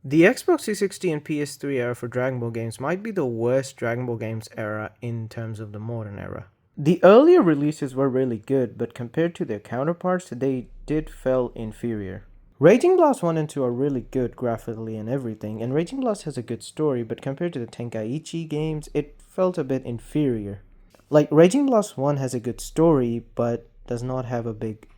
The Xbox 360 and PS3 era for Dragon Ball games might be the worst Dragon Ball games era in terms of the modern era. The earlier releases were really good, but compared to their counterparts, they did feel inferior. Raging Blast 1 and 2 are really good graphically and everything, and Raging Blast has a good story, but compared to the Tenkaichi games, it felt a bit inferior. Like, Raging Blast 1 has a good story, but does not have a big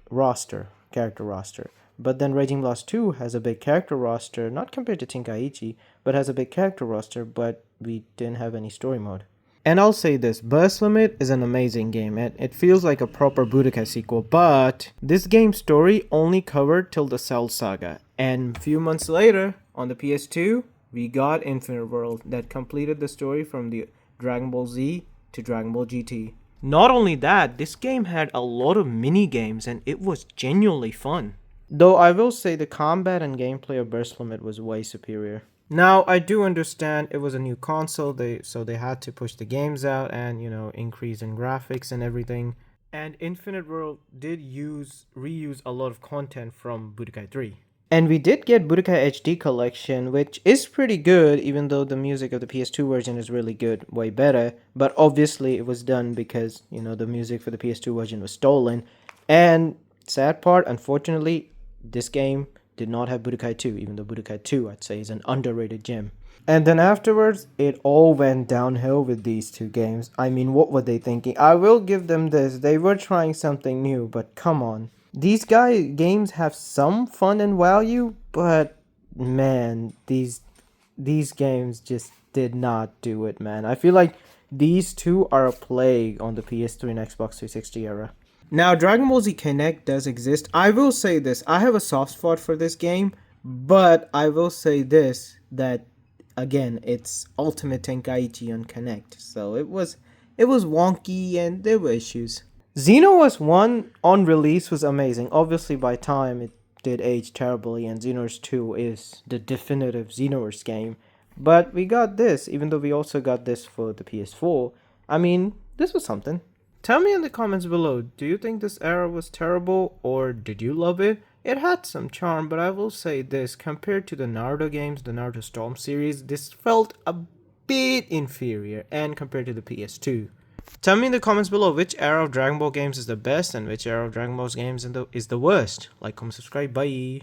character roster. But then Raging Blast 2 has a big character roster, not compared to Tenkaichi, but has a big character roster, but we didn't have any story mode. And I'll say this, Burst Limit is an amazing game and it feels like a proper Budokai sequel, but this game's story only covered till the Cell Saga. And a few months later, on the PS2, we got Infinite World that completed the story from the Dragon Ball Z to Dragon Ball GT. Not only that, this game had a lot of mini games and it was genuinely fun. Though I will say the combat and gameplay of Burst Limit was way superior. Now, I do understand it was a new console, so they had to push the games out and, increase in graphics and everything. And Infinite World did reuse a lot of content from Budokai 3. And we did get Budokai HD Collection, which is pretty good, even though the music of the PS2 version is really good, way better. But obviously, it was done because, the music for the PS2 version was stolen. And sad part, unfortunately, this game did not have Budokai 2, even though Budokai 2, I'd say, is an underrated gem. And then afterwards, it all went downhill with these two games. I mean, what were they thinking? I will give them this. They were trying something new, but come on. These games have some fun and value, but man, these games just did not do it, man. I feel like these two are a plague on the PS3 and Xbox 360 era. Now, Dragon Ball Z Connect does exist. I will say this. I have a soft spot for this game, but I will say this, that again, it's Ultimate Tenkaichi on Connect. So it was wonky and there were issues. Xenoverse 1 on release was amazing. Obviously, by time it did age terribly, and Xenoverse 2 is the definitive Xenoverse game. But we got this, even though we also got this for the PS4. I mean, this was something. Tell me in the comments below, do you think this era was terrible or did you love it? It had some charm, but I will say this, compared to the Naruto games, the Naruto Storm series, this felt a bit inferior, and compared to the PS2. Tell me in the comments below which era of Dragon Ball games is the best and which era of Dragon Ball games is the worst. Like, comment, subscribe, bye.